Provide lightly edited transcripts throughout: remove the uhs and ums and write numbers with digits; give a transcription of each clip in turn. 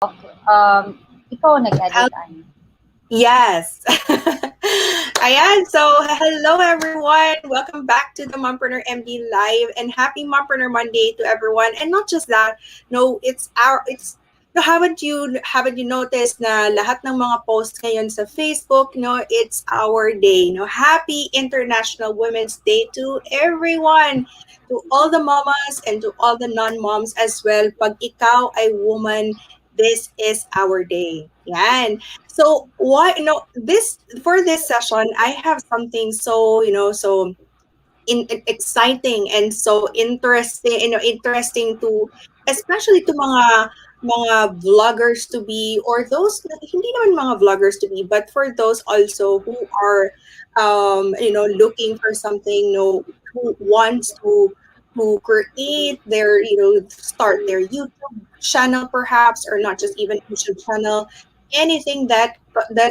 Ikaw nag-edit, Annie. Yes. Ayan, so hello everyone. Welcome back to the Mompreneur MD Live and happy Mompreneur Monday to everyone. And not just that, no, no, haven't you noticed na lahat ng mga posts ngayon sa Facebook, it's our day. Happy International Women's Day to everyone. To all the mamas and to all the non-moms as well. Pag ikaw ay woman, this is our day. Yan. So why this for this session I have something so exciting and so interesting, interesting to, especially to mga vloggers to be, or those hindi naman mga vloggers to be, but for those also who are looking for something, who wants to create their, start their YouTube channel perhaps, or not just even YouTube channel, anything that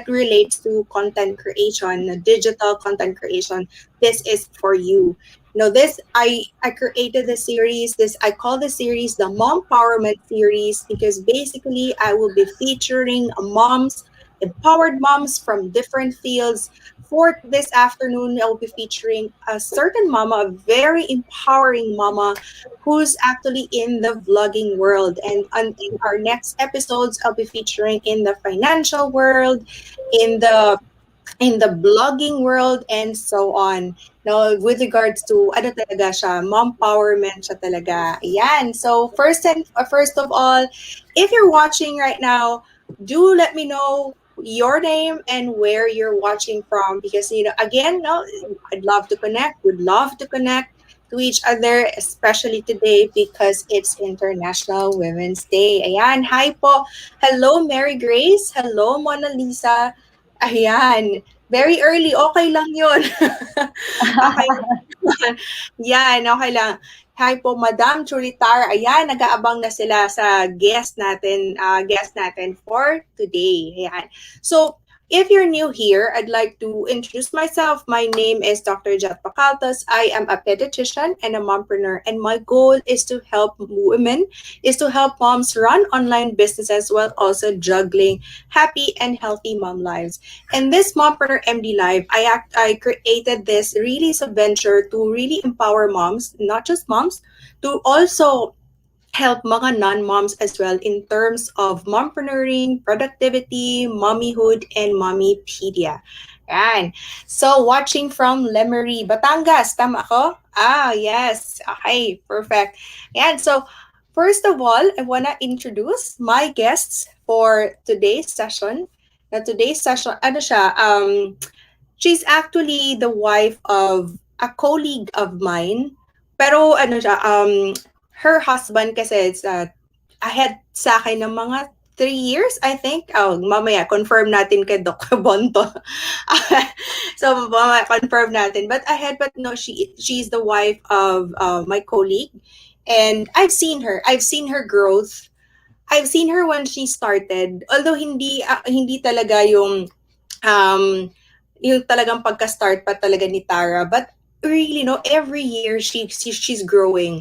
relates to content creation, digital content creation. This is for you. This I created the series. This I call the series the Mom Empowerment series, because basically I will be featuring moms, empowered moms from different fields. For this afternoon, I will be featuring a certain mama, a very empowering mama, who's actually in the vlogging world. And in our next episodes, I'll be featuring in the financial world, in the blogging world, and so on. No, with regards to ano talaga siya, mom empowerment siya talaga. Ayan. So first of all, if you're watching right now, do let me know your name and where you're watching from, because again, no, I'd love to connect. Would love to connect to each other, especially today because it's International Women's Day. Ayan, hi po. Hello, Mary Grace. Hello, Mona Lisa. Ayan. Very early, okay lang yun. Okay. Yan, okay lang. Hi po, Madam Chulitar. Ayan, nag-aabang na sila sa guest natin for today. Ayan. So, if you're new here, I'd like to introduce myself. My name is Dr. Jet Pacaltas. I am a pediatrician and a mompreneur, and my goal is to help moms run online businesses while also juggling happy and healthy mom lives. In this Mompreneur MD Live, I created this really venture to really empower moms, not just moms, to also help mga non-moms as well in terms of mompreneuring, productivity, mommyhood, and mommypedia. Yan. So, watching from Lemery, Batangas. Tama ako? Ah, yes. Okay, perfect. Yan. So, first of all, I want to introduce my guests for today's session. Now, today's session, ano siya, she's actually the wife of a colleague of mine. Pero ano siya, her husband kasi is ahead sa akin ng mga 3 years, I think. Oh, mamaya, confirm natin kay Doc Bonto. So, mamaya, confirm natin. But no, she's the wife of my colleague. And I've seen her. I've seen her growth. I've seen her when she started. Although hindi talaga yung talagang pagka-start pa talaga ni Tara. But really, every year she's growing.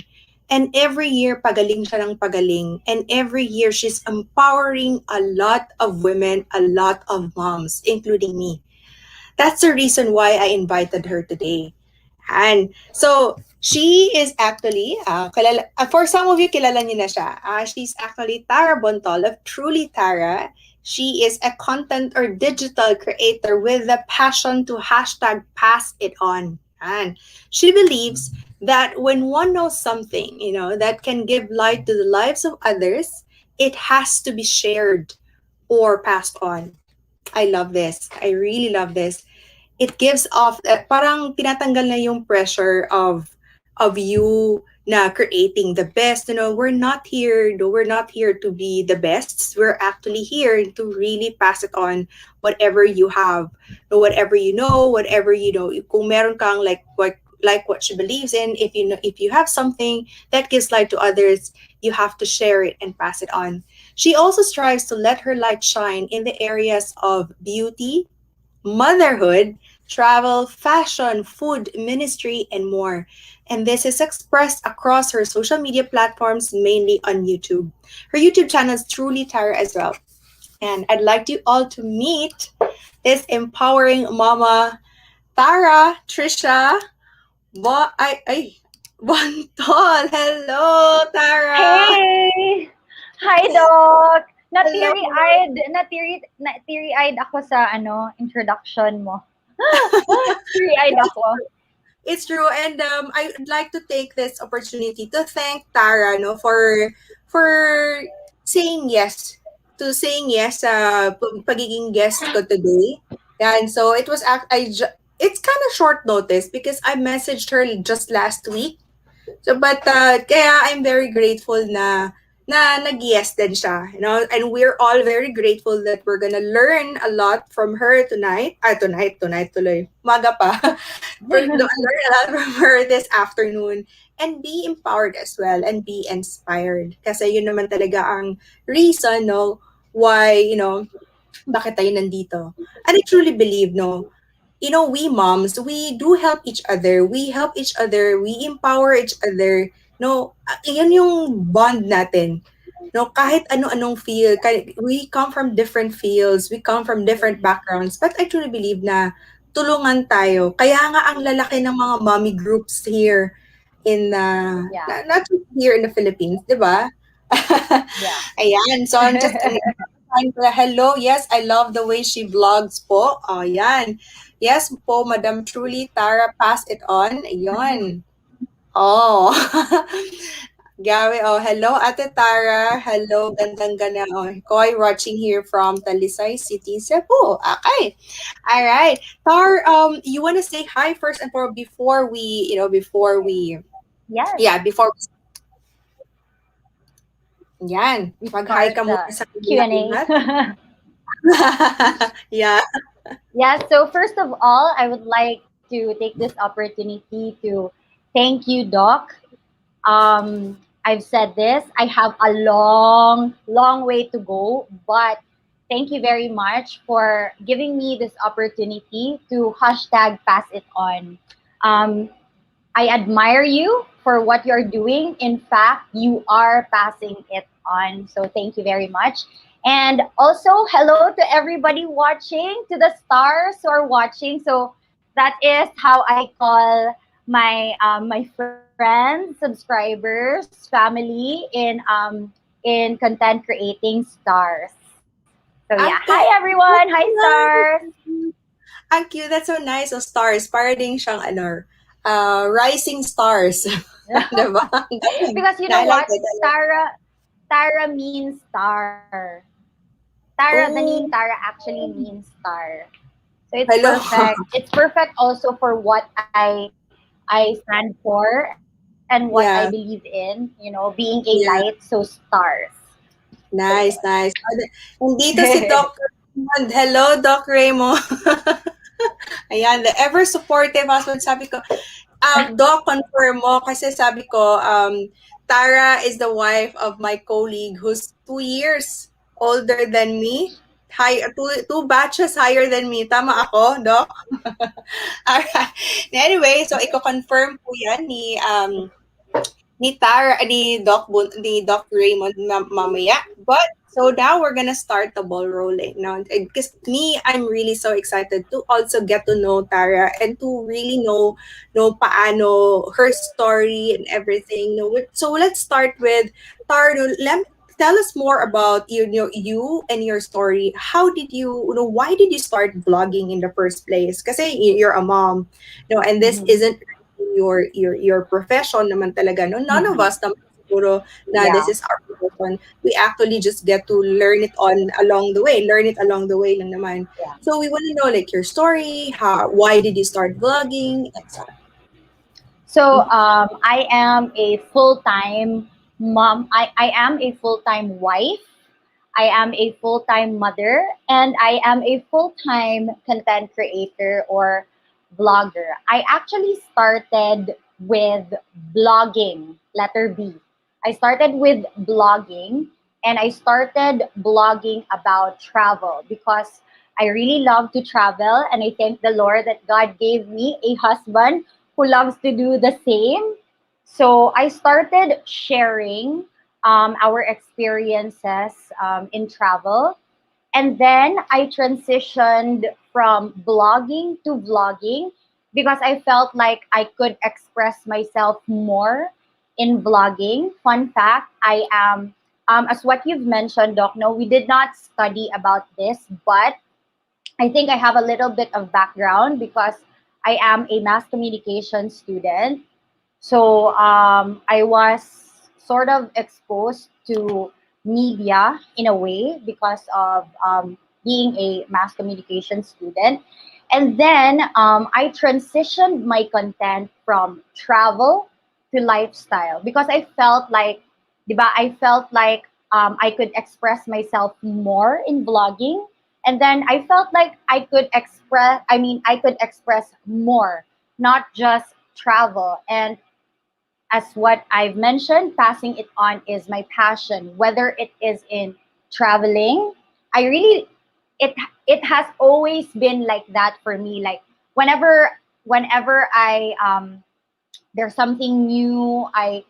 And every year, pagaling siya ng pagaling. And every year, she's empowering a lot of women, a lot of moms, including me. That's the reason why I invited her today. And so, she is actually, for some of you, kilala niyo na siya. She's actually Tara Bontol of Truly Tara. She is a content or digital creator with the passion to hashtag pass it on. And she believes that when one knows something, that can give light to the lives of others, it has to be shared or passed on. I love this. I really love this. It gives off, parang tinatanggal na yung pressure of you na creating the best. We're not here to be the best. We're actually here to really pass it on, whatever you have, whatever whatever kung meron kang like what she believes in, if you have something that gives light to others, you have to share it and pass it on. She also strives to let her light shine in the areas of beauty, motherhood, travel, fashion, food, ministry, and more. And this is expressed across her social media platforms, mainly on YouTube. Her YouTube channel is truly Tara as well. And I'd like you all to meet this empowering mama, Tara, Trisha, ay, Bontol. Hello, Tara. Hey! Hi, Doc! Hello. Na-teary-eyed ako sa introduction mo. Teary-eyed ako. It's true, and I would like to take this opportunity to thank Tara, no, for saying yes sa pagiging guest ko today. And so it was it's kind of short notice because I messaged her just last week. So, but kaya I'm very grateful na nag-yes din siya, you know, and we're all very grateful that we're gonna learn a lot from her tonight. Tonight tuloy. Maga pa. Learn a lot from her this afternoon and be empowered as well and be inspired. Kasi yun naman talaga ang reason, no, why, bakit tayo nandito. And I truly believe, no, we moms, we do help each other. We help each other. We empower each other. No, yan yung bond natin. No, kahit ano-anong field, we come from different fields, we come from different backgrounds, but I truly believe na tulungan tayo. Kaya nga ang lalaki ng mga mommy groups here in, Yeah. not just here in the Philippines, di ba? Yeah. Ayan, so hello, yes, I love the way she vlogs po. Oh, yan. Yes po, Madam Truly, Tara, pass it on. Ayun. Oh. Gawi, oh, hello, Ate Tara. Hello, gandang gana. Oh, Koy watching here from Talisay City, Cebu. Okay. All right. you want to say hi first and for Yes. before yan, We mag-hi start ka muna the sa kanilang lahat. Q&A. Yeah. Yeah, so first of all, I would like to take this opportunity to thank you, Doc. I've said this, I have a long, long way to go, but thank you very much for giving me this opportunity to hashtag pass it on. Um, I admire you for what you're doing. In fact, you are passing it on. So thank you very much. And also, hello to everybody watching, to the stars who are watching. So that is how I call my friends, subscribers, family in content creating stars. So yeah, hi Okay. everyone, That's hi stars. nice. Ang cute. That's so nice. So, stars. Para ding siyang, rising stars. Diba? Ang galing. Because you I know like what, it. Tara means star. Tara, the name Oh, Tara actually means star. So it's hello. perfect. It's perfect also for what I stand for and what I believe Yeah. in, being a light, so stars. So yeah. Nice, nice. Nandito si Doc Raymond. Hello, Doc Raymond. Ayan, the ever supportive husband. Sabi ko, Doc, confirm mo kasi sabi ko, Tara is the wife of my colleague who's 2 years older than me. Two batches higher than me. Tama ako, Doc? Alright. Anyway, so iko-confirm po yan ni Doc Raymond mamaya. But so now we're gonna start the ball rolling. Now, because me, I'm really so excited to also get to know Tara and to really know paano her story and everything. No, so let's start with Tara. No, tell us more about you and your story. How did why did you start vlogging in the first place? Because you're a mom, and this Mhm. isn't your profession naman talaga, no? None of Mhm. us naman siguro na this Yeah. is our profession. We actually just get to learn it along the way lang naman. Yeah. So we want to know like your story, why did you start vlogging, and so So I am a full time mom. I am a full time wife. I am a full time mother. And I am a full time content creator or vlogger. I actually started with blogging, letter B. I started with blogging and I started blogging about travel because I really love to travel, and I thank the Lord that God gave me a husband who loves to do the same. So I started sharing our experiences in travel, and then I transitioned from blogging to vlogging because I felt like I could express myself more in vlogging. Fun fact, I am, as what you've mentioned, Doc, no, we did not study about this, but I think I have a little bit of background because I am a mass communication student. So I was sort of exposed to media in a way because of being a mass communication student. And then I transitioned my content from travel to lifestyle because I felt like, diba, I felt like I could express myself more in vlogging. And then I felt like I could express more, not just travel. And as what I've mentioned, passing it on is my passion. Whether it is in traveling, I really it it has always been like that for me. Like whenever I there's something new, I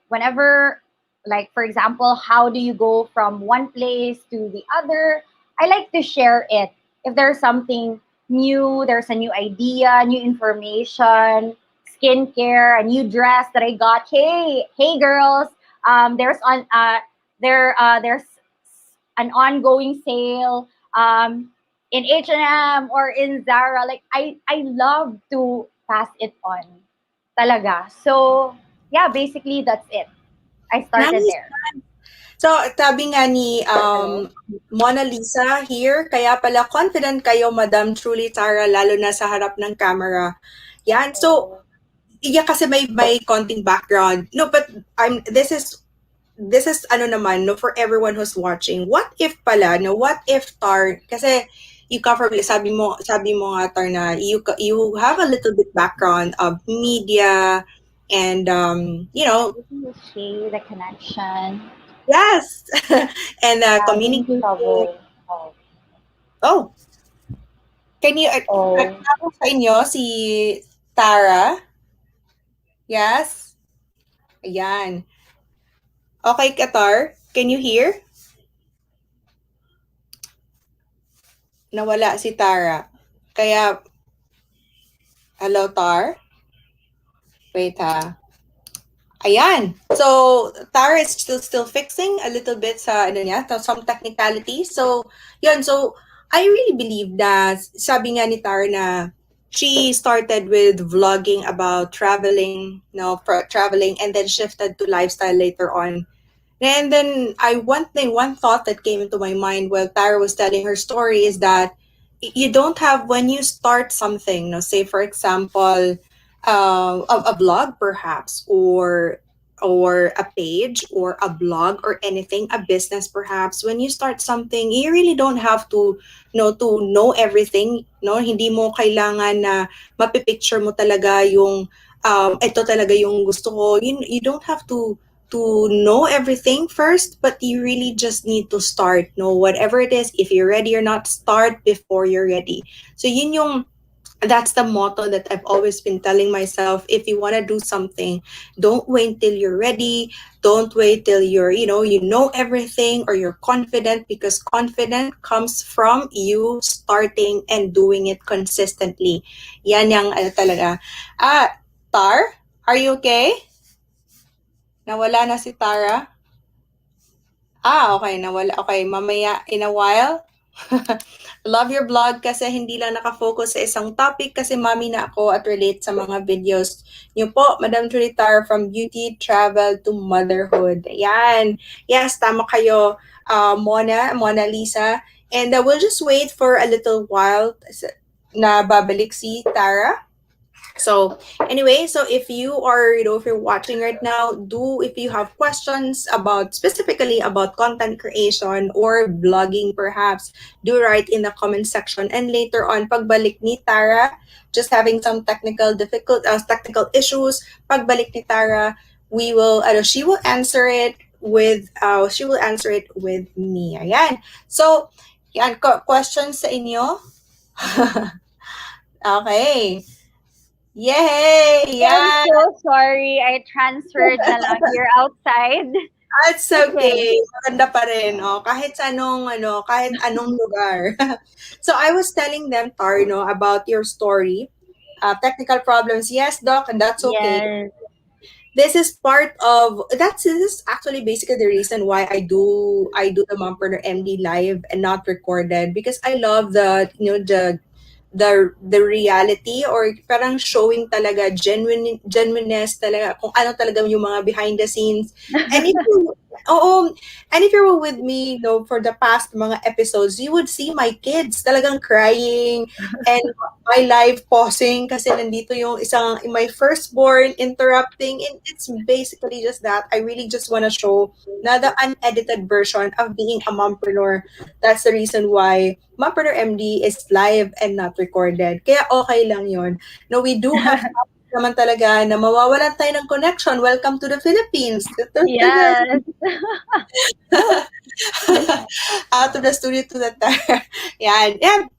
whenever, like for example, how do you go from one place to the other? I like to share it. If there's something new, there's a new idea, new information, skincare, a new dress that I got. Hey girls, there's an ongoing sale in H&M or in Zara. Like I love to pass it on talaga. So yeah, basically that's it. I started Nice. there. So, sabi nga ni Hello. Mona Lisa here, kaya pala confident kayo, Madam Truly Tara, lalo na sa harap ng camera. Yan. So, Oh, yeah, kasi may konting background. No, but this is ano naman, no, for everyone who's watching. What if pala, no, what if Tar, kasi you cover, sabi mo nga Tar na you have a little bit background of media and did you see the connection? yes, and Having communicating. trouble. Oh, Oh, can you oh, sa inyo si Tara? Yes. Ayan. Okay, Katar, can you hear? Nawala si Tara. Kaya, hello, Tar? Wait ha. Ayan. So, Tara is still fixing a little bit sa ano niya, some technicalities. So, yun. So, I really believe that sabi nga ni Tara na she started with vlogging about traveling, no, traveling and then shifted to lifestyle later on. And then one thought that came into my mind while Tara was telling her story is that you don't have when you start something, no, say for example, a blog perhaps or a page or a blog or anything, a business perhaps. When you start something, you really don't have to know everything, no. Hindi mo kailangan na mapipicture mo talaga yung ito talaga yung gusto ko. You don't have to know everything first, but you really just need to start. No, whatever it is, if you're ready or not, start before you're ready. So yun yung that's the motto that I've always been telling myself. If you want to do something, don't wait till you're ready. Don't wait till you know everything or you're confident, because confident comes from you starting and doing it consistently. Yan yung talaga. Tar, are you okay? Nawala na si Tara? Okay, nawala. Okay, mamaya in a while. Love your blog kasi hindi lang nakafocus sa isang topic kasi mami na ako at relate sa mga videos niyo po, Madam Tritar, from beauty, travel to motherhood. Ayan. Yes, tama kayo, Mona Lisa. And we'll just wait for a little while na babalik si Tara. So anyway, so if you are, if you're watching right now, if you have questions about specifically about content creation or blogging perhaps, do write in the comment section. And later on, pagbalik ni Tara, just having some technical issues, pagbalik ni Tara, she will answer it with me. Ayan. So Yan, questions sa inyo? Okay. Yay! I'm Yan! so sorry. I transferred na lang here outside. That's Okay. okay. Maganda pa rin, oh, kahit anong lugar. So I was telling them, Tar, about your story. Technical problems, yes, doc, and that's okay. Yes. This is part of this is actually basically the reason why I do the Mompreneur MD live and not recorded, because I love the reality, or parang showing talaga genuineness talaga kung ano talaga yung mga behind the scenes. And if you Oo, and if you were with me, for the past mga episodes, you would see my kids talagang crying, and my live pausing kasi nandito my firstborn interrupting, and it's basically just that. I really just want to show na the unedited version of being a mompreneur. That's the reason why Mompreneur MD is live and not recorded. Kaya okay lang yon. No, we do have naman talaga na mawawalan tayo ng connection. Welcome to the Philippines. Yes. Out of the studio to the Yan. Yeah.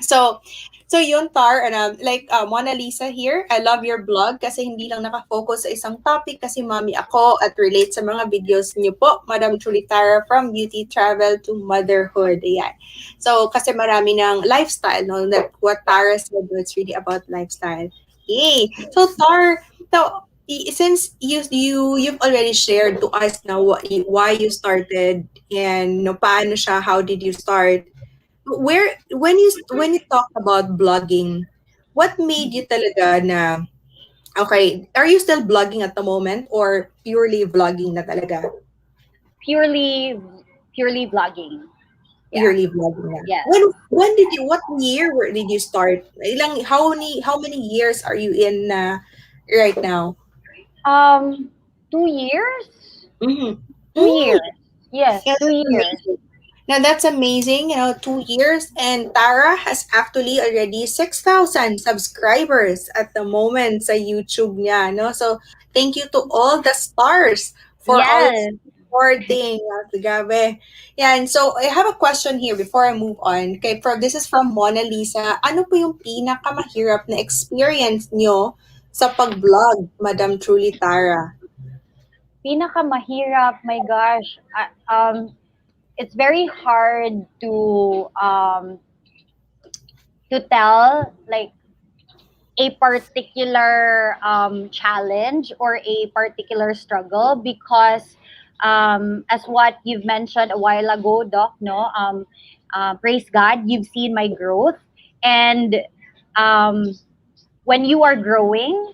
So, so yun, Tar, and Mona Lisa here, I love your blog kasi hindi lang nakafocus sa isang topic, kasi mommy ako at relate sa mga videos niyo po, Madam Truly Tara, from beauty, travel to motherhood. Ayan. So, kasi marami ng lifestyle, no? That what Tara said, no, it's really about lifestyle. Yay! So, Tar, now, since you've already shared to us now why you started, and no, paano siya, how did you start, where when you talk about blogging, what made you talaga na, okay, are you still blogging at the moment, or purely vlogging na talaga? Purely purely vlogging. Yeah. Purely vlogging na. Yes. What year did you start? How many years are you in right now? Um 2 years? Mm-hmm. 2 years. Yes, Yeah, two that's years. amazing. Now that's amazing. 2 years, and Tara has actually already 6,000 subscribers at the moment sa YouTube niya. No, so thank you to all the stars for all Yes. supporting. Grabe. Yeah, and so I have a question here before I move on. Okay, this is from Mona Lisa. Ano po yung pinakamahirap na experience nyo sa pag-vlog, Madam Truly Tara? Pinakamahirap, my gosh. It's very hard to tell like a particular challenge or a particular struggle, because as what you've mentioned a while ago, Doc, no, praise God, you've seen my growth. And um, when you are growing,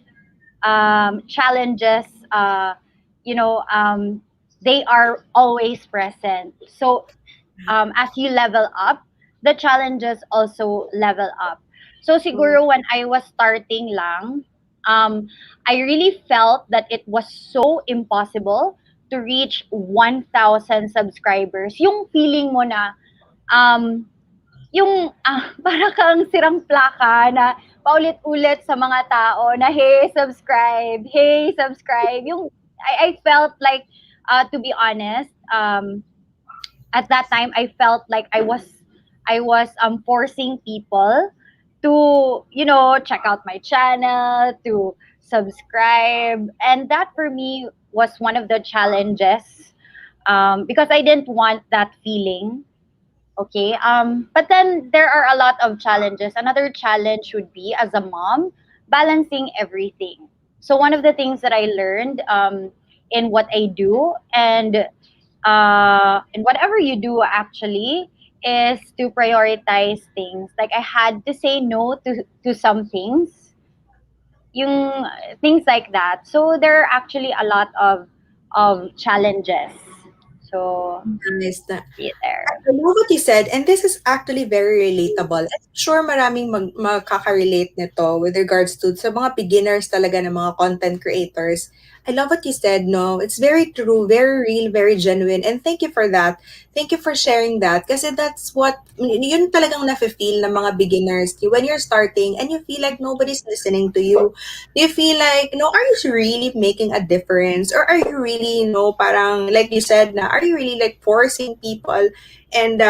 challenges, you know, they are always present. So as you level up, the challenges also level up. So Mm, siguro when I was starting lang, I really felt that it was so impossible to reach 1,000 subscribers. Yung feeling mo na, um, yung para kang sirang plaka na paulit-ulit sa mga tao na, hey, subscribe. Yung, I felt like, to be honest, at that time I felt like I was forcing people to, check out my channel, to subscribe, and that for me was one of the challenges, because I didn't want that feeling. Okay. But then there are a lot of challenges. Another challenge would be, as a mom, balancing everything. So one of the things that I learned, in what I do, and in whatever you do actually, is to prioritize things. Like I had to say no to some things, yung things like that. So there are actually a lot of challenges. So nice. see there. I love what you said, and this is actually very relatable. I'm sure maraming makaka-relate nito with regards to sa mga beginners talaga ng mga content creators. I love what you said, no? It's very true, very real, very genuine, and thank you for that. Thank you for sharing that, kasi that's what, yun talagang nafe-feel ng mga beginners. When you're starting and you feel like nobody's listening to you, you feel like, are you really making a difference? Or are you really, parang, like you said na, are you really like forcing people? And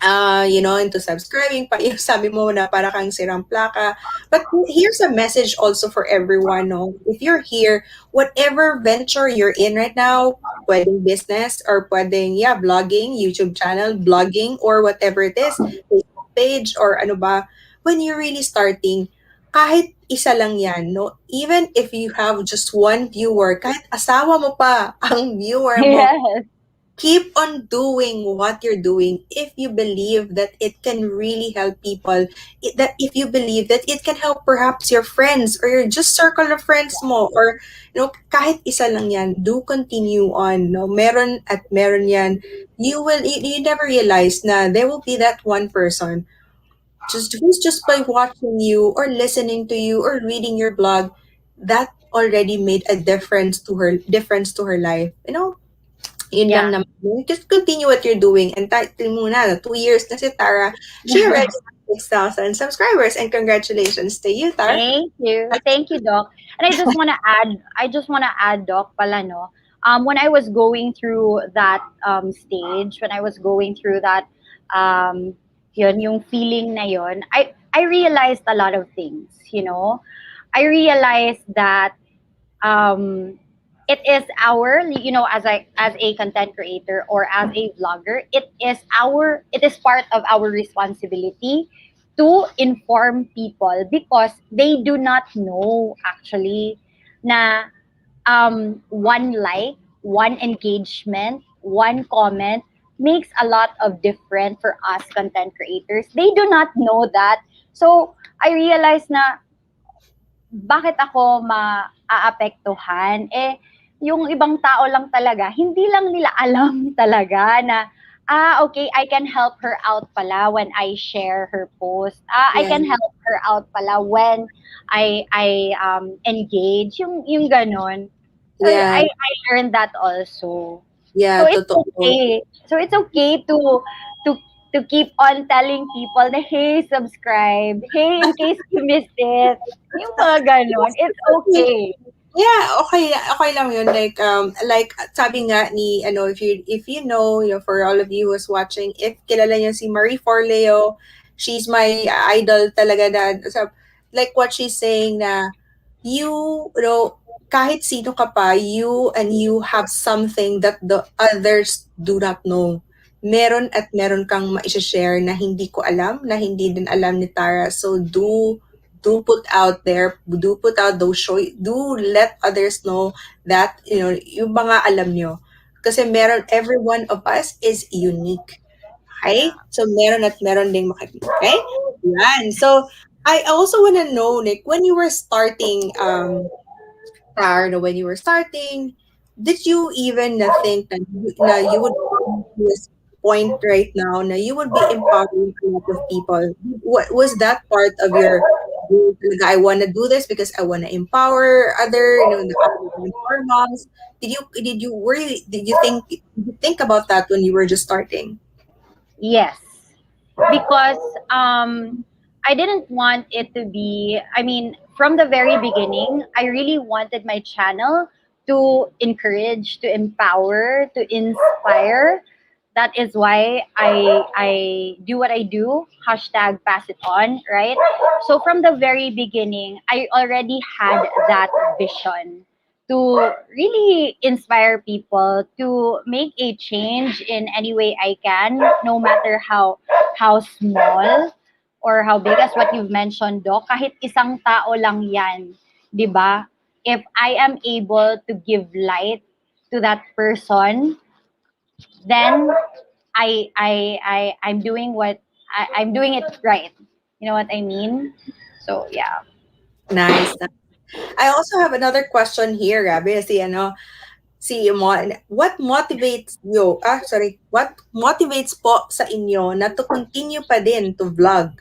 into subscribing pa, yung sabi mo na para kang sirang plaka. But here's a message also for everyone, no? If you're here, whatever venture you're in right now, pwedeng business or pwedeng, yeah, vlogging, YouTube channel, blogging, or whatever it is, Facebook page, or ano ba, when you're really starting, kahit isa lang yan, no? Even if you have just one viewer, kahit asawa mo pa ang viewer mo, Yes. keep on doing what you're doing if you believe that it can really help people, that if you believe that it can help perhaps your friends or your just circle of friends mo, or kahit isa lang yan, do continue on, no, meron at meron yan. You never realize na there will be that one person just who's just by watching you or listening to you or reading your blog, that already made a difference to her life, yun lang Yeah. naman. Just continue what you're doing. And title muna, 2 years na si Tara. She already has 6,000 subscribers. And congratulations to you, Tara. Thank you. Thank you, Doc. And I just wanna add, Doc, pala, no? When I was going through that stage, when I was going through that yun, yung feeling na yun, I realized a lot of things, you know. I realized that um, it is our, as a content creator or as a vlogger, it is part of our responsibility to inform people because they do not know actually na one like, one engagement, one comment makes a lot of difference for us content creators. They do not know that. So I realized na bakit ako maaapektuhan? Eh, yung ibang tao lang talaga, hindi lang nila alam talaga na, okay, I can help her out pala when I share her post. I Yeah. can help her out pala when I engage, yung ganon. So, Yeah. I learned that also. So Yeah, it's totoo. okay. So it's okay to to keep on telling people na, hey, subscribe. Hey, in case you missed it. Yung mga ganon. It's Okay. okay. Yeah, okay, okay lang yun. Like sabi nga ni, if you know, for all of you who's watching, if kilala niyo si Marie Forleo, she's my idol talaga na, like what she's saying na, kahit sino ka pa, you have something that the others do not know. Meron at meron kang ma-share na hindi ko alam, na hindi din alam ni Tara. So do put out there, do put out those show, do let others know that, yung mga alam nyo. Kasi every one of us is unique. Yeah. Okay? So, meron at meron ding makikita. Okay? Yan. So, I also want to know, Nick, when you were starting, Tar, when you were starting, did you even think that you would come to this point right now na you would be empowering a lot of people? What was that part of your goal? Talaga, I want to do this because I want to empower empower moms. Did you think about that when you were just starting? Yes. Because I didn't want it to be, I mean, from the very beginning, I really wanted my channel to encourage, to empower, to inspire. That is why I do what I do. Hashtag pass it on, right? So from the very beginning, I already had that vision to really inspire people to make a change in any way I can, no matter how small or how big, as what you've mentioned, Doc. Kahit isang tao lang yan, di ba? If I am able to give light to that person, then I'm doing I'm doing it right. You know what I mean? So yeah. Nice. I also have another question here, Gabi. What motivates you, what motivates po sa inyo na to continue pa din to vlog?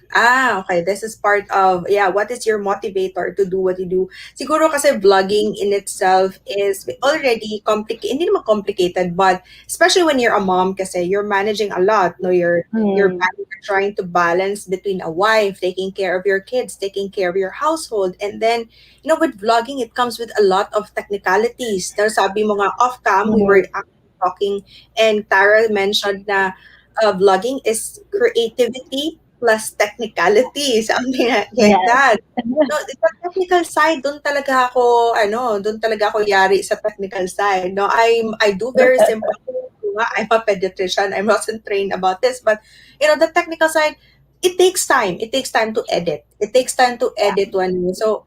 Okay, this is part of, yeah, what is your motivator to do what you do? Siguro kasi vlogging in itself is already complicated, hindi naman complicated, but especially when you're a mom kasi you're managing a lot, no? Hmm. You're trying to balance between a wife, taking care of your kids, taking care of your household, and then with vlogging, it comes with a lot of technicalities. Sabi mo nga off cam, we were Hmm. actually talking, and Tara mentioned na vlogging is creativity plus technicality, something like Yes. that. No, the technical side, doon talaga ako, doon talaga ako yari sa technical side. No, I do very simple things. I'm a pediatrician. I wasn't trained about this, but the technical side, it takes time. It takes time to edit. It takes time to edit one. So,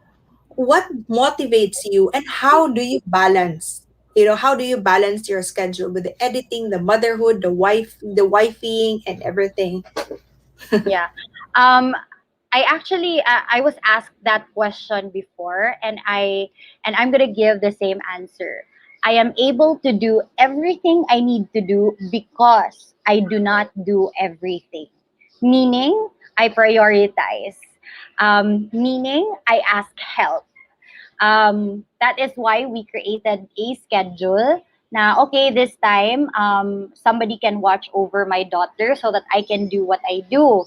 what motivates you, and how do you balance? How do you balance your schedule with the editing, the motherhood, the wifing, and everything? Yeah. Um, I actually I was asked that question before, and I'm gonna give the same answer. I am able to do everything I need to do because I do not do everything. Meaning, I prioritize. Meaning, I ask help. That is why we created a schedule. Now, okay, this time, somebody can watch over my daughter so that I can do what I do.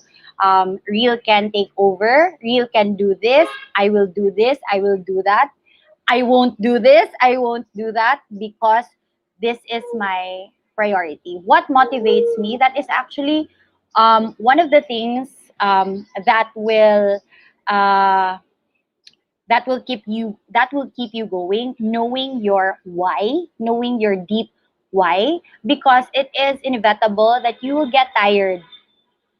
Real can take over. Real can do this. I will do this. I will do that. I won't do this. I won't do that because this is my priority. What motivates me? That is actually one of the things uh, that will keep you going, knowing your why, knowing your deep why, because it is inevitable that you will get tired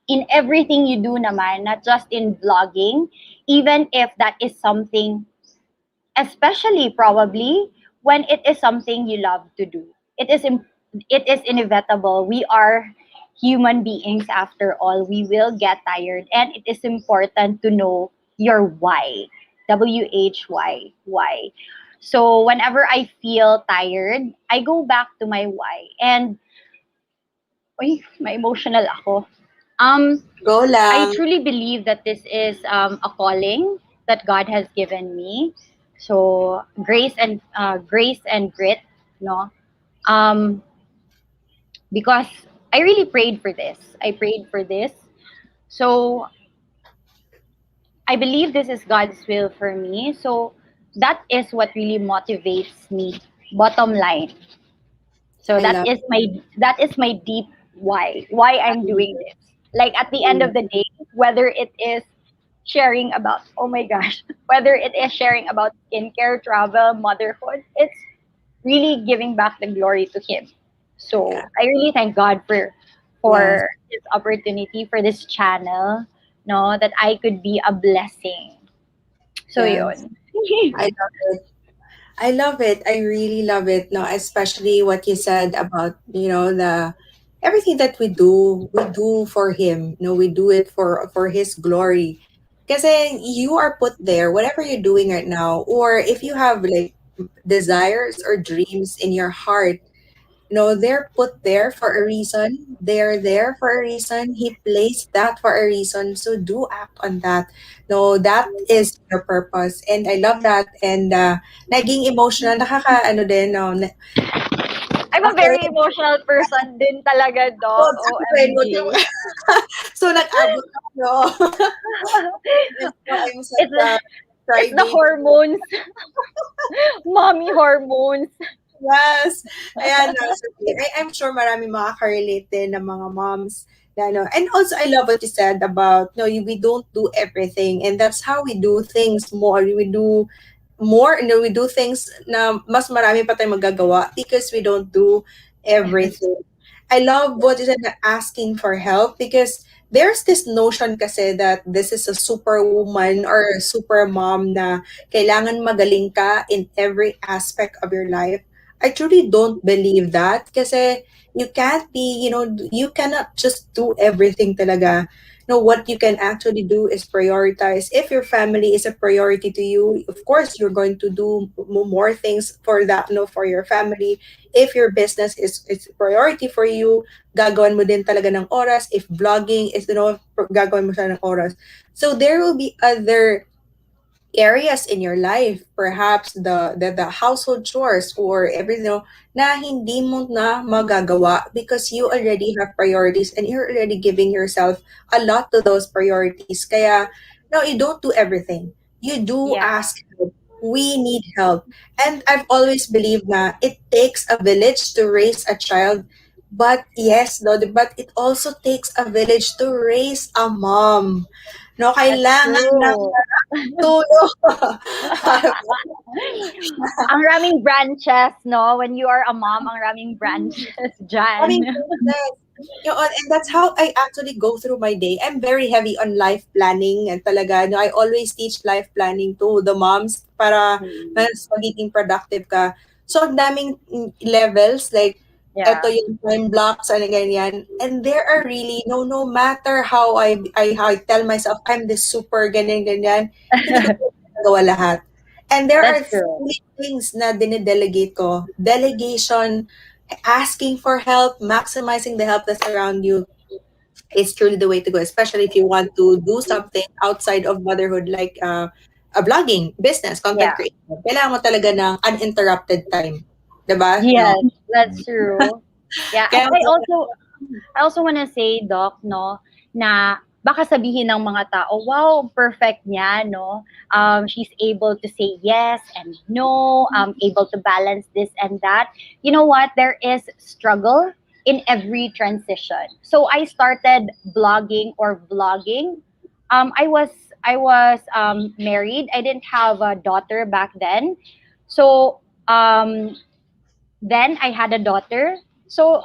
in everything you do naman, not just in vlogging, even if that is something, especially probably when it is something you love to do. It is inevitable. We are human beings after all. We will get tired, and it is important to know your why. Why. So whenever I feel tired, I go back to my why. And uy, ma-emotional ako. Um Go I lang. truly believe that this is a calling that God has given me. So grace and grit, no. Um, because I really prayed for this. I prayed for this. So I believe this is God's will for me. So that is what really motivates me. Bottom line. So I love that is my deep why I'm doing this. Like at the end of it. the day, whether it is sharing about, oh my gosh, whether it is sharing about skincare, travel, motherhood, it's really giving back the glory to him. Yeah. So I really thank God Yes. for this opportunity, for this channel, no, that I could be a blessing. So Yes. yun. I love it. I love it. I really love it. No, especially what you said about, the everything that we do for him. No, we do it for his glory. Because you are put there, whatever you're doing right now, or if you have like desires or dreams in your heart, they're put there for a reason. They're there for a reason. He placed that for a reason. So do act on that. No, that is your purpose. And I love that. And naging emotional, ano din, no, I'm a okay. very emotional person din talaga, So, Doc. ako rin, OMG. so nag-abot ako. So, I'm it's such a it's the crybaby. hormones, mommy hormones. Yes. Ayan, no, so, I'm sure marami makaka-relate din ng mga moms na, and also I love what you said about, no, we don't do everything, and that's how we do things more. We do more, we do things na mas marami pa tayong magagawa because we don't do everything. I love what you said na asking for help, because there's this notion kasi that this is a superwoman or a super mom na kailangan magaling ka in every aspect of your life. I truly don't believe that, kasi you can't be, you cannot just do everything talaga. No, what you can actually do is prioritize. If your family is a priority to you, of course you're going to do more things for that, no, for your family. If your business is a priority for you, gagawin mo din talaga ng oras. If vlogging is, gagawin mo siya ng oras. So there will be other areas in your life, perhaps the household chores or everything, na hindi mo na magagawa because you already have priorities and you're already giving yourself a lot to those priorities. Kaya, no, you don't do everything. You do Yeah. ask help. We need help. And I've always believed na it takes a village to raise a child. But yes, no, but it also takes a village to raise a mom. No, That's kailangan ng true. tulong. Ang raming branches, no? When you are a mom, ang raming branches Having dyan. that, and that's how I actually go through my day. I'm very heavy on life planning and talaga, I always teach life planning to the moms para Mm. mas magiging productive ka. So, ang daming levels, like, eto Yeah. yung time blocks, and ganyan. And there are really, no matter how how I tell myself, I'm this super ganyan, ganyan, hindi ko nagawa lahat. And there are That's true. three things na dinedelegate ko. Delegation, asking for help, maximizing the help that's around you is truly the way to go, especially if you want to do something outside of motherhood like a blogging, business, content Yeah. creation. Kailangan mo talaga ng uninterrupted time. Diba? No. Yes, that's true. Yeah, Kaya, I also want to say, Doc, no, na baka sabihin ng mga tao, wow, perfect niya, no? She's able to say yes and no, able to balance this and that. You know what? There is struggle in every transition. So I started blogging or vlogging. I was married. I didn't have a daughter back then. So then I had a daughter. So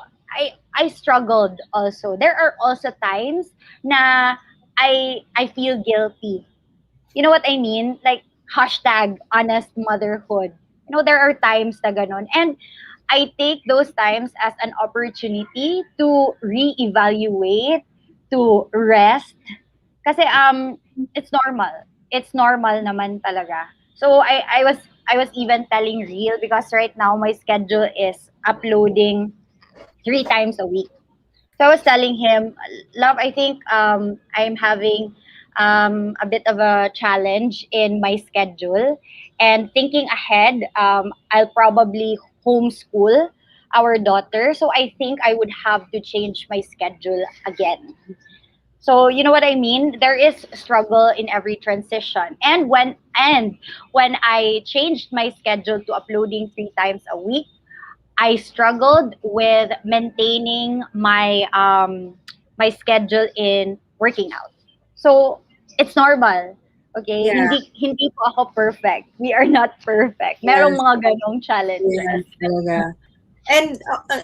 I struggled also. There are also times na I feel guilty. You know what I mean? Like hashtag honest motherhood. You know, there are times na ganon. And I take those times as an opportunity to reevaluate, to rest. Kasi it's normal. It's normal naman talaga. So I was even telling Real because right now my schedule is uploading 3 times a week. So I was telling him, love, I think I'm having a bit of a challenge in my schedule, and thinking ahead, I'll probably homeschool our daughter. So I think I would have to change my schedule again. So you know what I mean? There is struggle in every transition. And when I changed my schedule to uploading 3 times a week, I struggled with maintaining my schedule in working out. So it's normal. Okay, yeah, hindi po ako perfect. We are not perfect. Merong yes, mga ganong challenges. yes, talaga. And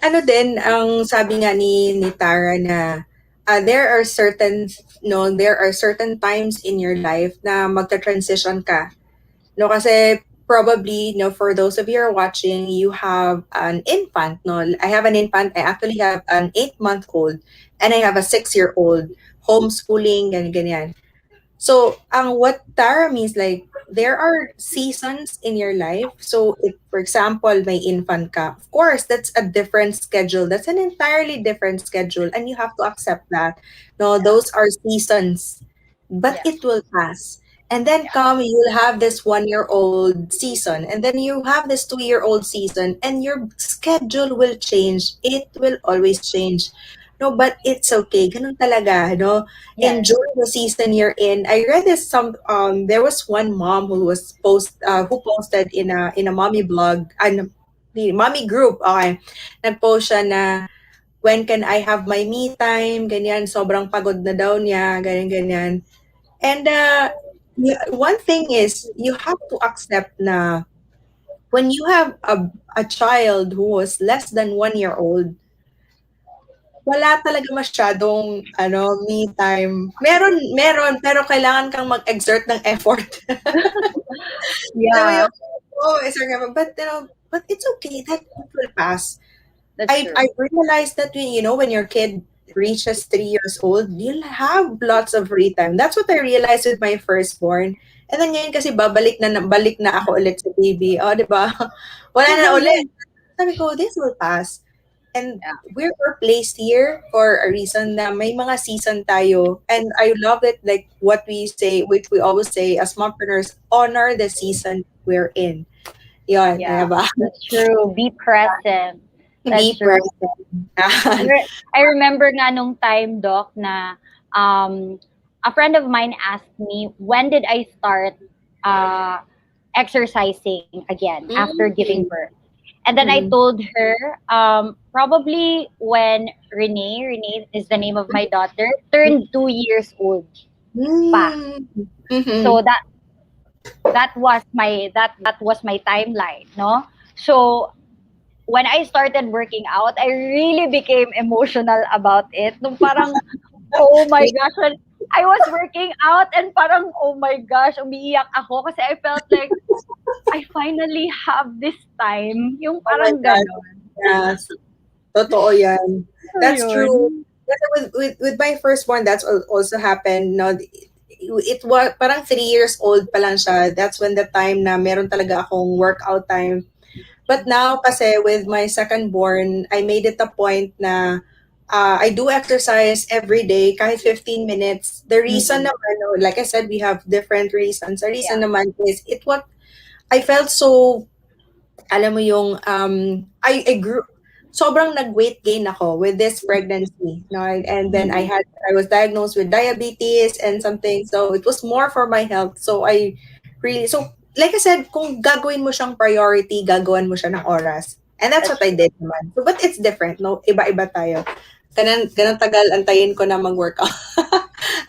ano din, ang sabi nga ni Tara na there are certain, no, there are certain times in your life na magta-transition ka. No, kasi probably, no, for those of you who are watching, you have an infant, no. I have an infant. I actually have an 8-month-old and I have a 6-year-old homeschooling, ganyan, ganyan. So, what Tara means, like, there are seasons in your life. So, if, for example, may infant ka, of course, that's a different schedule. That's an entirely different schedule, and you have to accept that. No, Yeah, those are seasons, but yeah, it will pass. And then yeah, come, you'll have this 1-year-old season, and then you have this 2-year-old season, and your schedule will change. It will always change. No, but it's okay. Ganun talaga, no? yes. Enjoy the season you're in. I read this there was one mom who posted in a mommy blog, the mommy group, okay. Nagpost siya na when can I have my me time, ganyan, sobrang pagod na daw niya, ganyan ganyan. And yeah, one thing is you have to accept na when you have a child who was less than 1 year old, wala talaga masyadong me time. Meron, pero kailangan kang mag-exert ng effort. Alam mo Yeah, yun? Oo, exert ng effort. But it's okay. That it will pass. that's I true. realized that when your kid reaches 3 years old, you'll have lots of free time. That's what I realized with my firstborn. And then ngayon kasi balik na ako ulit sa baby. Oh, di ba? Wala na ulit. Sabi ko, this will pass. And Yeah, we're placed here for a reason na may mga season tayo. And I love it, like what we say, which we always say as mompreneurs, honor the season we're in. Yun, yeah, diba? that's true. Be present. That's Be true. I, present. I remember nga nung time, Doc, na um, a friend of mine asked me, when did I start uh, exercising again after giving Mm. birth? And then I Mm-mm. told her, probably when Renee is the name of my daughter, turned 2 years old pa. Mm. So Mhm. that was my timeline, no? So when I started working out, I really became emotional about it. Nung parang, oh my Me gosh, when I was working out and parang, oh my gosh, umiiyak ako kasi I felt like I finally have this time. Yung Oh my parang God, ganon. yes. Totoo yan. So That's yun. true. Kasi with my firstborn, that's also happened. No, it was parang 3 years old pa lang siya. That's when the time na meron talaga akong workout time. But now, kasi with my second born, I made it a point na I do exercise every day, kahit 15 minutes. The reason Mm-mm. naman, no, like I said, we have different reasons. The reason Yeah. naman is I felt so, alam mo yung, I grew, sobrang nag-weight gain ako with this pregnancy. No? And then Mm. I was diagnosed with diabetes and something. So it was more for my health. So like I said, kung gagawin mo siyang priority, gagawin mo siya ng oras. And that's That's what I true. did naman. So, but it's different, no? Iba-iba tayo. Ganun tagal antayin ko na mag-workout.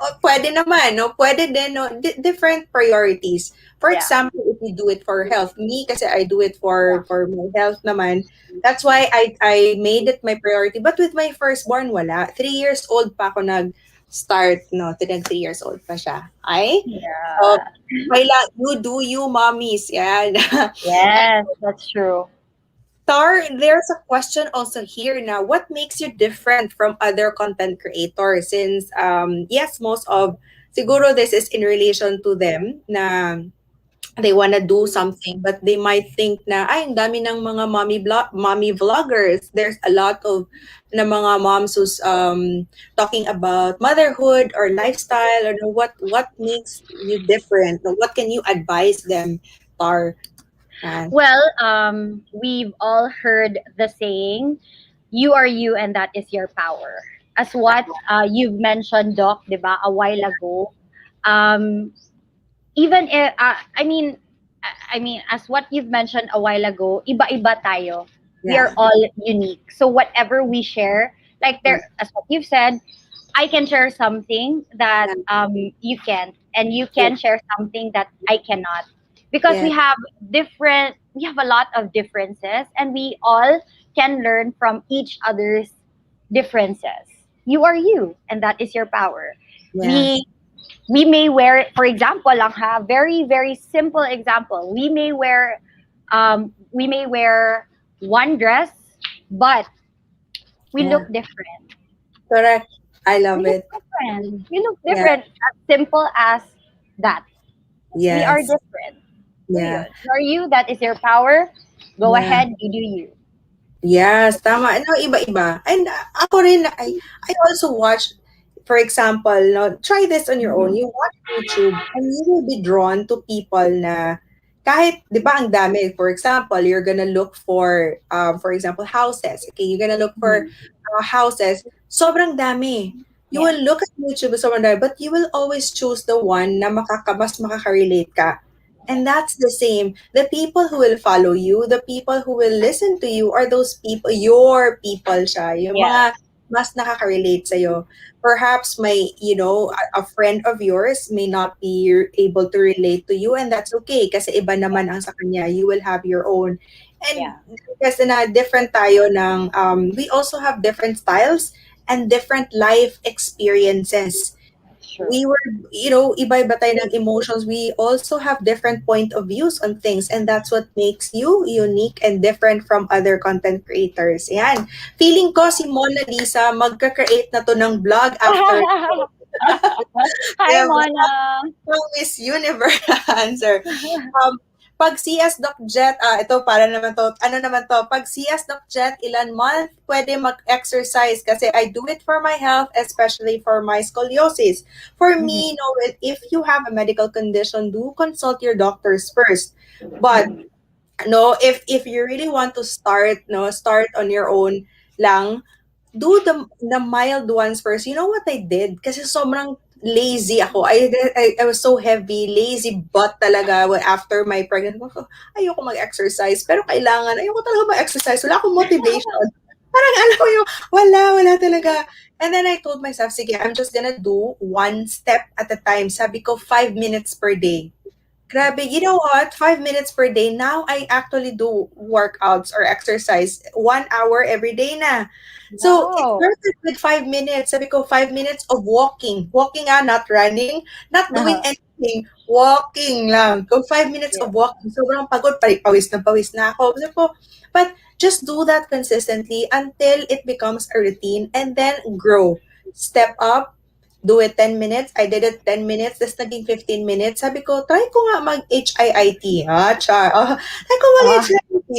O, pwede naman, no? Pwede din, no? Different priorities. For Yeah. example, if you do it for health, me kasi I do it Yeah. for my health naman. That's why I made it my priority. But with my firstborn, wala. 3 years old pa ako nag-start, no? 3 years old pa siya. Ay? So, Yeah. you do you, mommies. Yan. Yes, that's true. Tar, there's a question also here now. What makes you different from other content creators? Since, yes, most of, siguro this is in relation to them na they want to do something, but they might think na, ay, ang dami ng mga mommy vloggers. There's a lot of na mga moms who's talking about motherhood or lifestyle, or what makes you different? What can you advise them, Tar? Yan. Well, we've all heard the saying, "You are you, and that is your power." As what you've mentioned, Doc, diba, a while ago. Um, even if, as what you've mentioned a while ago, iba-iba tayo. We are Yeah. all unique. So whatever we share, like Yeah. there, as what you've said, I can share something that Yeah. you can't, and you True. can share something that I cannot, because Yes. we have a lot of differences, and we all can learn from each other's differences. You are you, and that is your power. Yes. We we may wear, for example, lang ha, very very simple example. We may wear one dress, but we Yeah. look different. Correct. I We love look it. different. We look Yeah. different. As simple as that. We are Yes. different. So Yeah. yun. You are you. That is your power. Go Yeah. ahead. You do you. Yes, tama. No, iba-iba. And ako rin, I also watch, for example, no, try this on your own. Mhm. You watch YouTube and you will be drawn to people na kahit, di ba, ang dami. For example, you're gonna look for example, houses. Okay, you're gonna look for Mhm. houses. Sobrang dami. You Yeah. will look at YouTube, sobrang dami, but you will always choose the one na mas makaka-relate ka. And that's the same. The people who will follow you, the people who will listen to you are those people, your people siya. Yung Yeah. mga mas nakaka-relate sa'yo. Perhaps a friend of yours may not be able to relate to you, and that's okay kasi iba naman ang sa kanya. You will have your own. And Yeah. kasi na different tayo we also have different styles and different life experiences. That's true. We were, iba-iba tayo ng emotions. We also have different point of views on things, and that's what makes you unique and different from other content creators. Yan. Feeling ko si Mona Lisa magka-create na to ng vlog after Hi, yeah, Mona. Miss Universe answer. Um, pag CS Doc Jet, ito para naman to, ano naman to, pag CS Doc Jet, ilan month pwede mag-exercise kasi I do it for my health, especially for my scoliosis. For Mhm. me, if you have a medical condition, do consult your doctors first. But no, if you really want to start, no, start on your own lang, do the mild ones first. You know what I did? Kasi sobrang lazy ako. I was so heavy, lazy butt talaga after my pregnant. Ayoko mag-exercise, pero kailangan, ayoko talaga mag-exercise. Wala akong motivation. Parang alam mo yung, wala talaga. And then I told myself, sige, I'm just gonna do one step at a time. Sabi ko, 5 minutes per day. Grabe, you know what? 5 minutes per day. Now I actually do workouts or exercise 1 hour every day na. So it Wow. started with 5 minutes. Sabi ko, 5 minutes of walking. Walking not running, not doing Uh-huh. anything. Walking lang. Go 5 minutes Yeah. of walking. Sobrang pagod. Pawis na ako. Sabi ko, but just do that consistently until it becomes a routine and then grow. Step up, do it 10 minutes. I did it 10 minutes, tapos naging 15 minutes. Sabi ko, try ko nga mag-HIIT. Ha, char. Try ko Ah, mag-HIIT.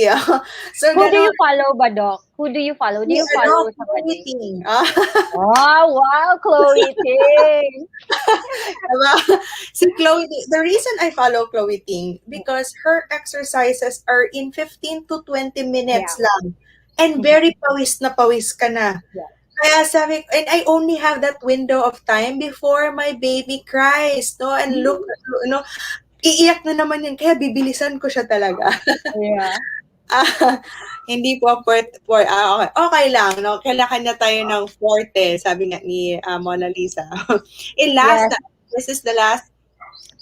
So, who do gano'n. you follow ba, Doc? Who do you follow? Do you Ano, follow somebody? quitting. Oh, wow, Chloe Ting. Diba? Si Chloe, the reason I follow Chloe Ting, because her exercises are in 15 to 20 Yeah. minutes lang. And Mhm. very pawis na pawis ka na. Yeah. Kaya sabi ko, and I only have that window of time before my baby cries, no? And look, no, iiyak na naman yan, kaya bibilisan ko siya talaga. Yeah. Ah, hindi po okay, okay lang, no? Kailangan na tayo ng forte, sabi nga ni Mona Lisa. Last Yes. na, this is the last.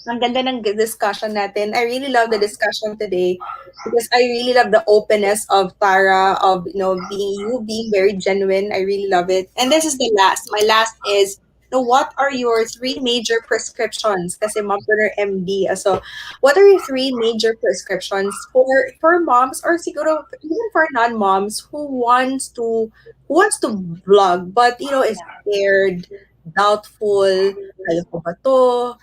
Ang ganda ng discussion natin. I really love the discussion today because I really love the openness of Tara, of being very genuine. I really love it. And this is the last. My last is, what are your three major prescriptions? Kasi Mompreneur MD. So, what are your three major prescriptions for moms or siguro even for non-moms who wants to vlog but is scared, doubtful, kaya ko ba to?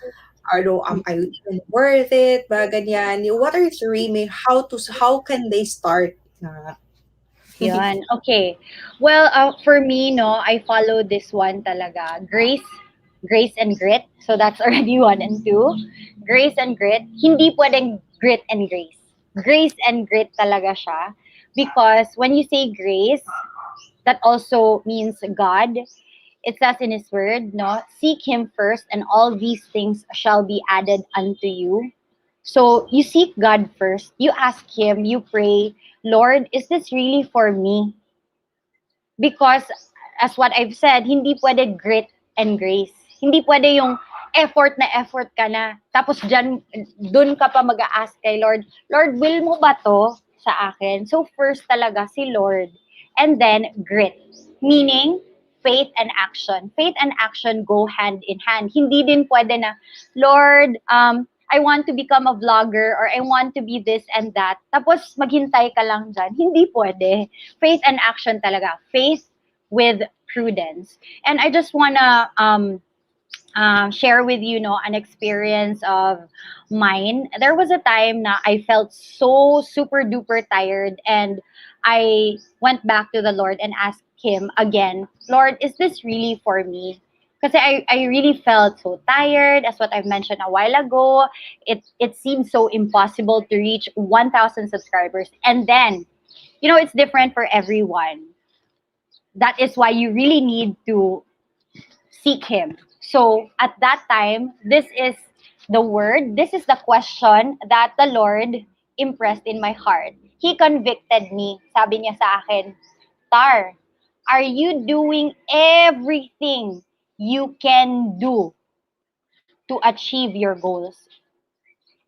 Ano, am I even worth it? Ba ganyan. What are three may how can they start? Yun. Okay. Well, for me, no, I follow this one talaga. Grace and grit. So that's already one and two. Grace and grit. Hindi pwedeng grit and grace. Grace and grit talaga siya. Because when you say grace, that also means God. It says in His Word, no, seek Him first, and all these things shall be added unto you. So you seek God first. You ask Him. You pray, Lord, is this really for me? Because as what I've said, hindi pwede grit and grace. Hindi pwede yung effort ka na. Tapos dun ka pa mag-a-ask kay Lord, Lord, will mo ba to sa akin? So first talaga si Lord. And then grit. Meaning, faith and action. Faith and action go hand in hand. Hindi din pwede na, Lord, I want to become a vlogger or I want to be this and that. Tapos maghintay ka lang dyan. Hindi pwede. Faith and action talaga. Faith with prudence. And I just wanna share with you, no, an experience of mine. There was a time na I felt so super duper tired, and I went back to the Lord and asked Him again, Lord, is this really for me? Kasi I really felt so tired, as what I've mentioned a while ago. It seemed so impossible to reach 1,000 subscribers. And then, it's different for everyone. That is why you really need to seek Him. So at that time, this is the word, this is the question that the Lord impressed in my heart. He convicted me. Sabi niya sa akin, Tar, are you doing everything you can do to achieve your goals?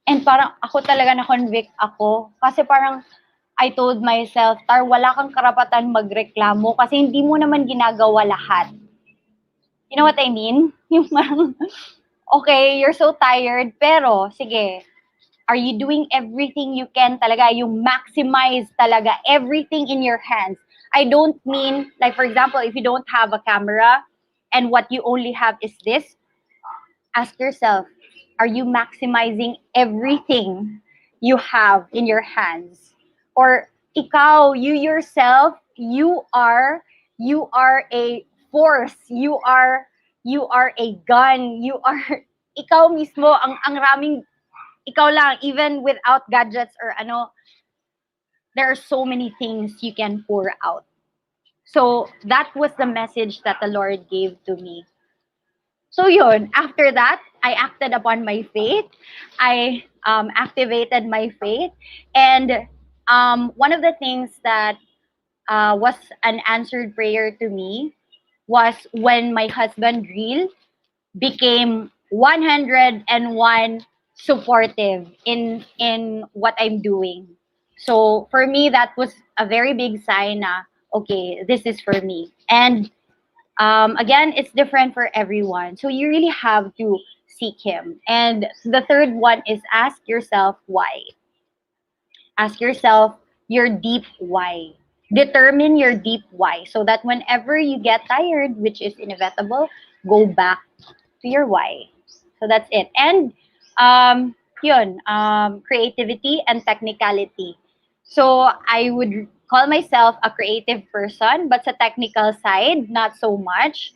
And parang ako talaga na-convict ako. Kasi parang I told myself, Tar, wala kang karapatan magreklamo kasi hindi mo naman ginagawa lahat. You know what I mean? Yung parang, okay, you're so tired, pero sige, are you doing everything you can talaga? Yung maximize talaga everything in your hands. I don't mean, like for example, if you don't have a camera and what you only have is this, ask yourself, are you maximizing everything you have in your hands? Or you yourself, you are a force, you are a gun, you are ikaw mismo ang raming ikaw lang, even without gadgets or ano, there are so many things you can pour out. So that was the message that the Lord gave to me. So yun, after that, I acted upon my faith. I activated my faith. And one of the things that was an answered prayer to me was when my husband Real became 101 supportive in what I'm doing. So for me, that was a very big sign na, okay, this is for me. And again, it's different for everyone. So you really have to seek Him. And the third one is ask yourself why. Ask yourself your deep why. Determine your deep why so that whenever you get tired, which is inevitable, go back to your why. So that's it. And creativity and technicality. So I would call myself a creative person, but sa technical side, not so much.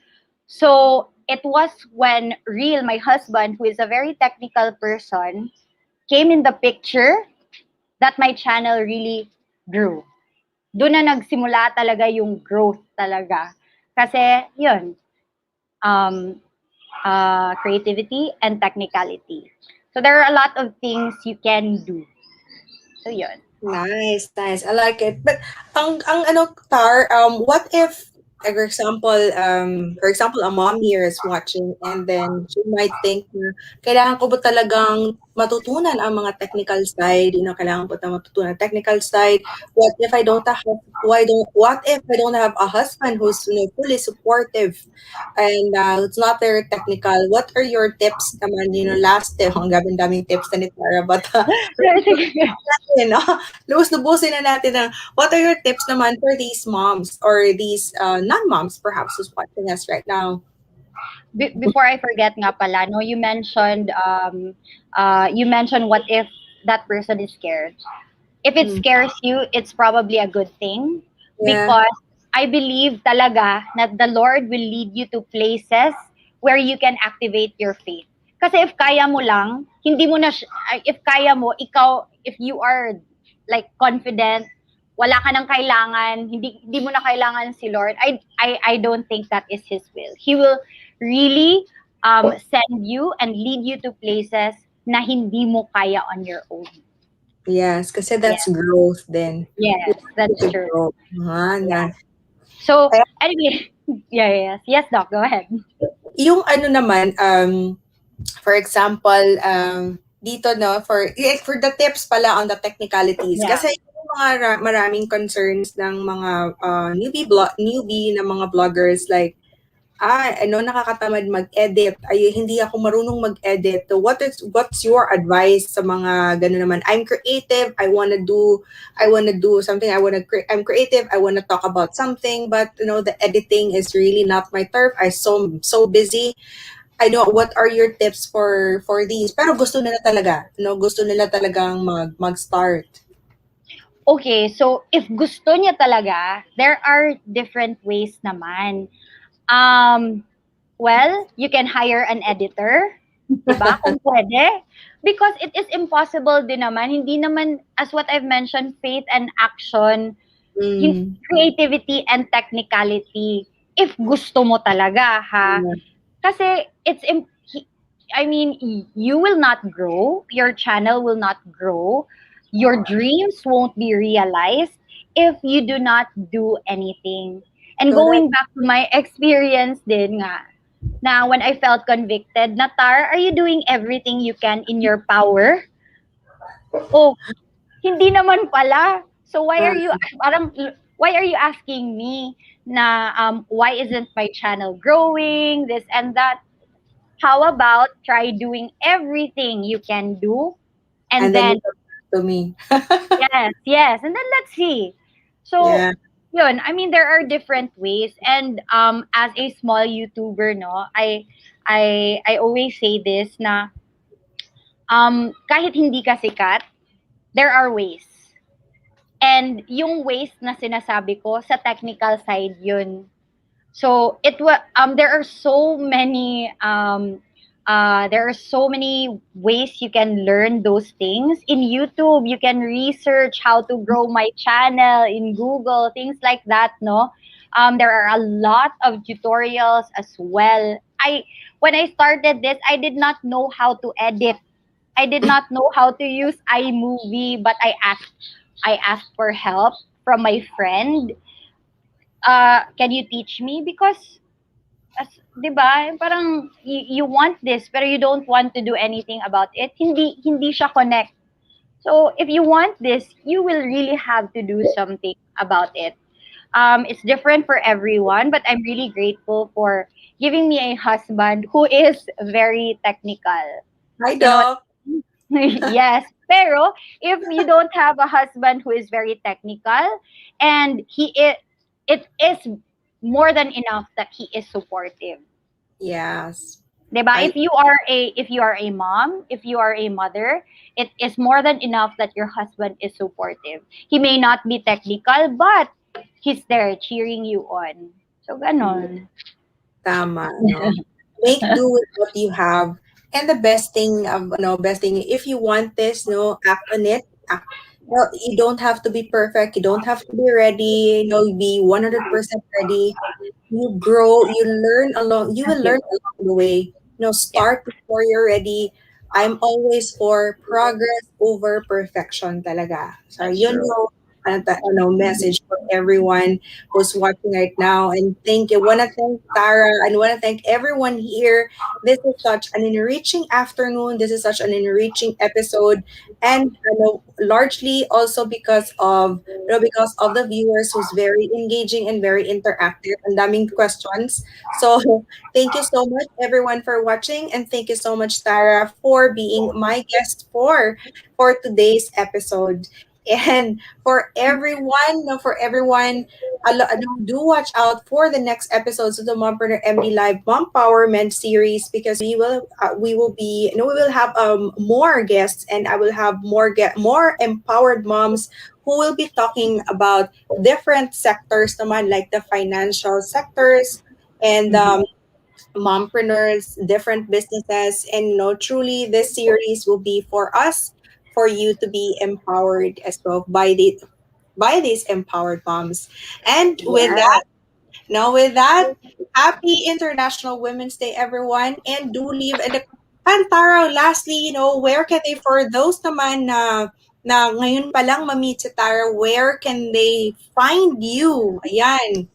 So it was when Real, my husband, who is a very technical person, came in the picture that my channel really grew. Doon na nagsimula talaga yung growth talaga. Kasi, yun, um, creativity and technicality. So there are a lot of things you can do. So yun. Nice, nice. I like it. But ang ano, Tar, what if, for example, a mom here is watching and then she might think na kailangan ko ba talagang matutunan ang mga technical side, kailangan ko ba matutunan technical side. What if I don't have a husband who's, fully supportive and it's not very technical? What are your tips naman, last tip, ang daming tips na ni Tara, but you know, lubos-lubusin na natin na what are your tips naman for these moms or these non-moms perhaps who's watching us right now? Before I forget nga pala, no, you mentioned what if that person is scared. If it Mm. scares you, it's probably a good thing Yeah. because I believe talaga that the Lord will lead you to places where you can activate your faith. Kasi if kaya mo lang, hindi mo na, if kaya mo, ikaw, if you are like confident, wala ka nang kailangan, hindi mo na kailangan si Lord, I don't think that is His will. He will really send you and lead you to places na hindi mo kaya on your own. Yes, kasi that's Yes. growth then. You Yes, want that's to true. grow. Na. So, Kaya anyway, yeah, yes. Yes, Doc, go ahead. yung ano naman, for example, dito no, for the tips pala on the technicalities. Yeah. Kasi yung mga maraming concerns ng mga newbie na mga vloggers like nakakatamad mag-edit. Hindi ako marunong mag-edit. So what's your advice sa mga gano'n naman? I'm creative. I wanna do something. I'm creative. I wanna talk about something, but the editing is really not my turf. I'm so busy. I know what are your tips for these. Pero gusto nila talaga. Gusto nila talagang mag-start. Okay, so if gusto niya talaga, there are different ways naman. Well, you can hire an editor, 'di ba? Kung pwede. Because it is impossible din naman, hindi naman, as what I've mentioned, faith and action, Mm. creativity and technicality, if gusto mo talaga, ha? Yeah. Kasi I mean, you will not grow, your channel will not grow, your dreams won't be realized if you do not do anything. And Correct. going back to my experience din nga, na when I felt convicted, na Tar, are you doing everything you can in your power? Oh, hindi naman pala. So why are you parang why are you asking me na why isn't my channel growing, this and that? How about try doing everything you can do and And then you then come back to me. yes, and then let's see. So Yeah. yun, I mean there are different ways and as a small YouTuber, no, I always say this na kahit hindi ka sikat, there are ways. And yung ways na sinasabi ko sa technical side yun. So there are so many ways you can learn those things in YouTube. You can research how to grow my channel in Google, things like that, no? There are a lot of tutorials as well. when I started this, I did not know how to edit. I did not know how to use iMovie, but I asked for help from my friend. Can you teach me? Because as 'di ba, parang you want this pero you don't want to do anything about it. Hindi siya connect. So if you want this, you will really have to do something about it. It's different for everyone, but I'm really grateful for giving me a husband who is very technical. Hi, You know what? Doc. Yes. Pero if you don't have a husband who is very technical and it is more than enough that he is supportive. Yes. 'Di ba? I If you are a mom, if you are a mother, it is more than enough that your husband is supportive. He may not be technical, but he's there cheering you on. So ganon. Tama, no? Make do with what you have. And the best thing of no best thing if you want this, no, act on it. Act. No, you don't have to be perfect. You don't have to be ready. No, be 100% ready. You grow, you Thank will you. learn along the way. Yeah. Start before you're ready. I'm always for progress over perfection talaga. So That's yun true. yung message for everyone who's watching right now. And thank you. Want to thank Tara and want to thank everyone here. This is such an enriching afternoon. This is such an enriching episode, and largely also because of the viewers who's very engaging and very interactive and daming questions. So thank you so much everyone for watching, and thank you so much Tara for being my guest for today's episode. And for everyone, no, for everyone, do watch out for the next episodes of the Mompreneur MD Live Mom Empowerment series, because we will be we will have more guests, and I will have more empowered moms who will be talking about different sectors naman, like the financial sectors and Mhm. mompreneurs, different businesses. And truly this series will be for us, for you to be empowered as well by these empowered moms. And with Yeah. with that, happy International Women's Day, everyone. And do leave and Tara, lastly, where can they, for those naman na ngayon pa lang ma-meet si Tara, where can they find you? Ayan.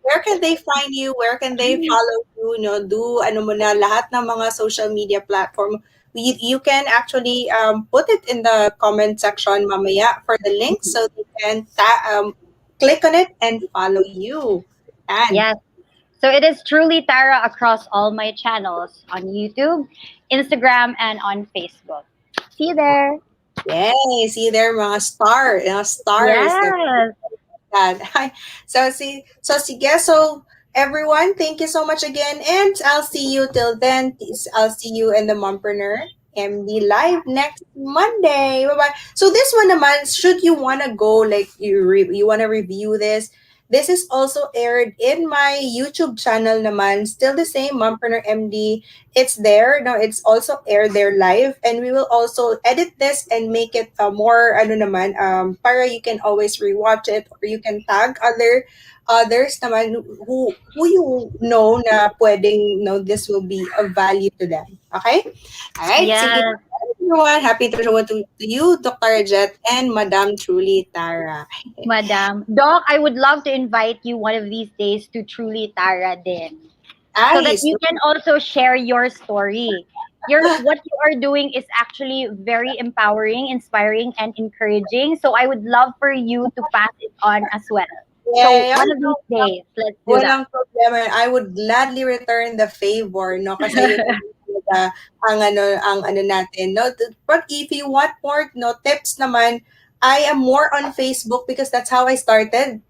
Where can they find you? Where can they follow you? Do ano mo na lahat ng mga social media platform. You can actually put it in the comment section mamaya for the link, so they can click on it and follow you. And Yes. So it is truly Tara across all my channels on YouTube, Instagram, and on Facebook. See you there. yay, see there mga stars. Yes. That. So sige, so everyone, thank you so much again, and I'll see you till then. I'll see you in the Mompreneur MD Live next Monday. Bye bye. So this one naman, should you wanna go, like you wanna review this. This is also aired in my YouTube channel naman. Still the same, Mompreneur MD. It's there. No, it's also aired there live, and we will also edit this and make it more ano naman, para you can always rewatch it, or you can tag others naman who you know na pwedeng this will be of value to them. Okay? All right. Sige, Yes, everyone. Happy to you, Dr. Jet, and Madam Truly Tara. Madam. Doc, I would love to invite you one of these days to Truly Tara din. So that Ay, you can also share your story. What you are doing is actually very empowering, inspiring, and encouraging. So I would love for you to pass it on as well. So yeah, one of these days, let's do that. walang problema. I would gladly return the favor, no? Kasi yun naman talaga ang ano natin, no? But if you want more, tips naman, I am more on Facebook, because that's how I started.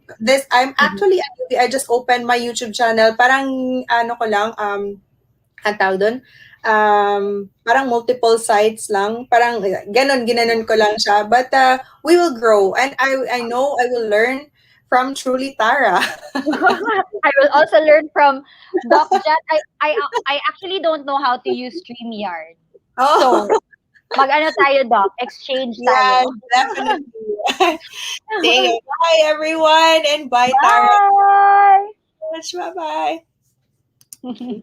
I'm Mhm. actually, I just opened my YouTube channel. Parang, ano ko lang, ang tawag doon, parang multiple sites lang. Parang, ginanon ko lang siya. But, we will grow. And I know I will learn from Truly Tara. I will also learn from Doc Jet. I actually don't know how to use StreamYard. Oh, So, mag-ano tayo, Doc? Exchange tayo. yes, definitely. Sige, bye everyone, and bye Tara. Bye! Bye bye.